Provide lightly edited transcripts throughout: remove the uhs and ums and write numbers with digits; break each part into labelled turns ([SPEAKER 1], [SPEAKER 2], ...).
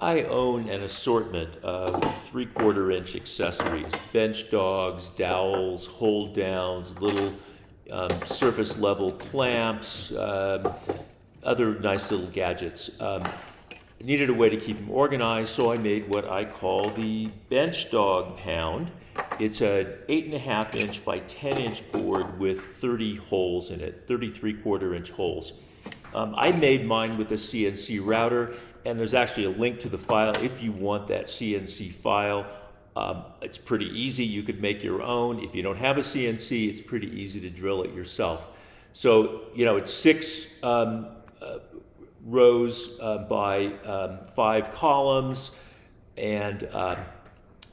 [SPEAKER 1] I own an assortment of 3/4 inch accessories, bench dogs, dowels, hold downs, little surface level clamps, other nice little gadgets. I needed a way to keep them organized, so I made what I call the bench dog pound. It's an 8.5 inch by 10 inch board with 30 holes in it, 33/4 inch holes. I made mine with a CNC router, and there's actually a link to the file if you want that CNC file. It's pretty easy. You could make your own. If you don't have a CNC, it's pretty easy to drill it yourself. So, it's 6 rows by 5 columns, and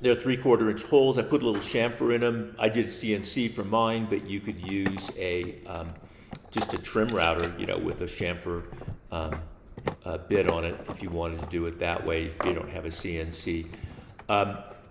[SPEAKER 1] they're 3/4 inch holes. I put a little chamfer in them. I did CNC for mine, but you could use just a trim router, with a chamfer bit on it if you wanted to do it that way if you don't have a CNC.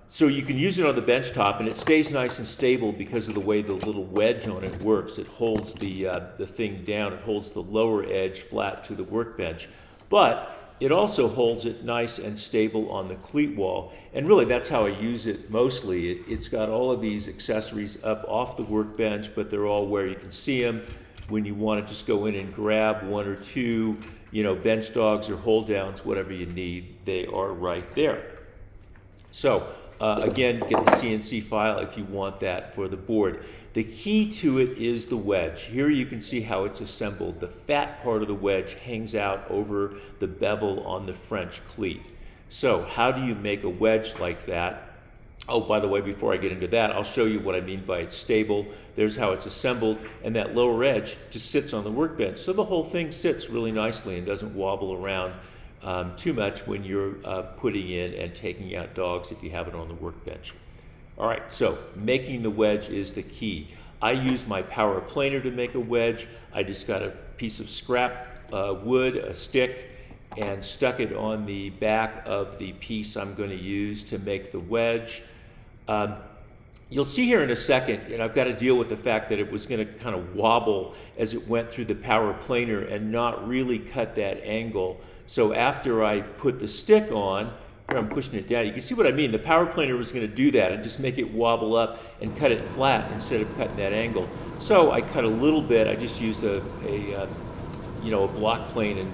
[SPEAKER 1] So you can use it on the bench top, and it stays nice and stable because of the way the little wedge on it works. It holds the thing down. It holds the lower edge flat to the workbench. But it also holds it nice and stable on the cleat wall. And really, that's how I use it mostly. It's got all of these accessories up off the workbench, but they're all where you can see them. When you want to just go in and grab 1 or 2, bench dogs or hold downs, whatever you need, they are right there. So, again, get the CNC file if you want that for the board. The key to it is the wedge. Here you can see how it's assembled. The fat part of the wedge hangs out over the bevel on the French cleat. So how do you make a wedge like that? Oh, by the way, before I get into that, I'll show you what I mean by it's stable. There's how it's assembled, and that lower edge just sits on the workbench. So the whole thing sits really nicely and doesn't wobble around too much when you're putting in and taking out dogs if you have it on the workbench. All right, so making the wedge is the key. I use my power planer to make a wedge. I just got a piece of scrap wood, a stick, and stuck it on the back of the piece I'm going to use to make the wedge. You'll see here in a second, and I've got to deal with the fact that it was going to kind of wobble as it went through the power planer and not really cut that angle. So after I put the stick on, here I'm pushing it down, you can see what I mean. The power planer was going to do that and just make it wobble up and cut it flat instead of cutting that angle. So I cut a little bit. I just used a block plane and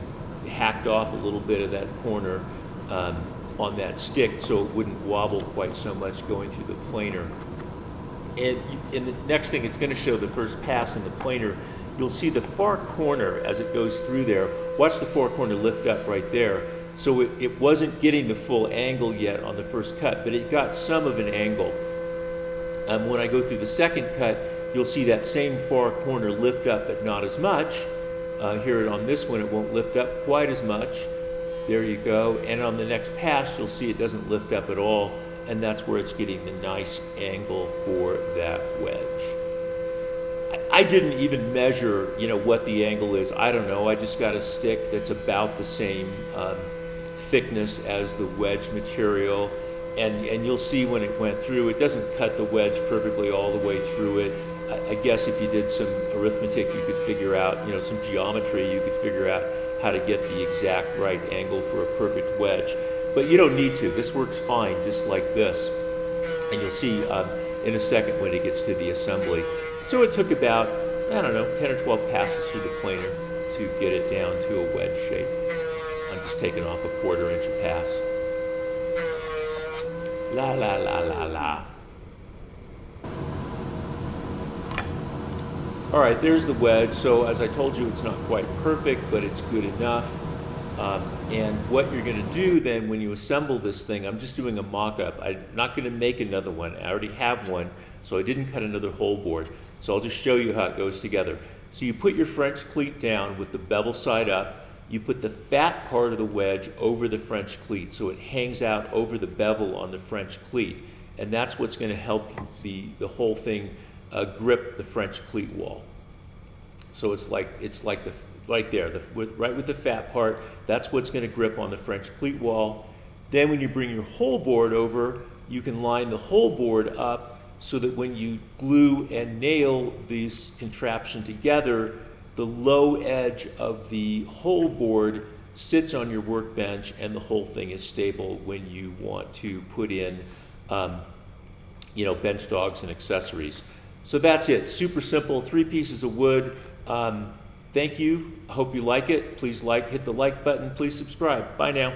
[SPEAKER 1] hacked off a little bit of that corner on that stick so it wouldn't wobble quite so much going through the planer. And in the next thing, it's going to show the first pass in the planer. You'll see the far corner as it goes through there. Watch the far corner lift up right there. So it wasn't getting the full angle yet on the first cut, but it got some of an angle. When I go through the second cut, you'll see that same far corner lift up, but not as much. Here on this one, it won't lift up quite as much. There you go. And on the next pass, you'll see it doesn't lift up at all, and that's where it's getting the nice angle for that wedge. I didn't even measure, what the angle is. I don't know. I just got a stick that's about the same thickness as the wedge material, and you'll see when it went through, it doesn't cut the wedge perfectly all the way through it. I guess if you did some arithmetic, you could figure out, some geometry, you could figure out how to get the exact right angle for a perfect wedge. But you don't need to. This works fine just like this. And you'll see in a second when it gets to the assembly. So it took about, 10 or 12 passes through the planer to get it down to a wedge shape. I'm just taking off a 1/4 inch a pass. La la la la la. All right, there's the wedge. So as I told you, it's not quite perfect, but it's good enough. And what you're going to do then when you assemble this thing, I'm just doing a mock-up. I'm not going to make another one. I already have one, so I didn't cut another hole board. So I'll just show you how it goes together. So you put your French cleat down with the bevel side up. You put the fat part of the wedge over the French cleat, so it hangs out over the bevel on the French cleat. And that's what's going to help the whole thing grip the French cleat wall. So it's like the right there, right with the fat part. That's what's going to grip on the French cleat wall. Then when you bring your hole board over, you can line the hole board up so that when you glue and nail these contraption together, the low edge of the hole board sits on your workbench, and the whole thing is stable when you want to put in bench dogs and accessories. So that's it. Super simple, 3 pieces of wood. Thank you. I hope you like it. Please hit the like button. Please subscribe. Bye now.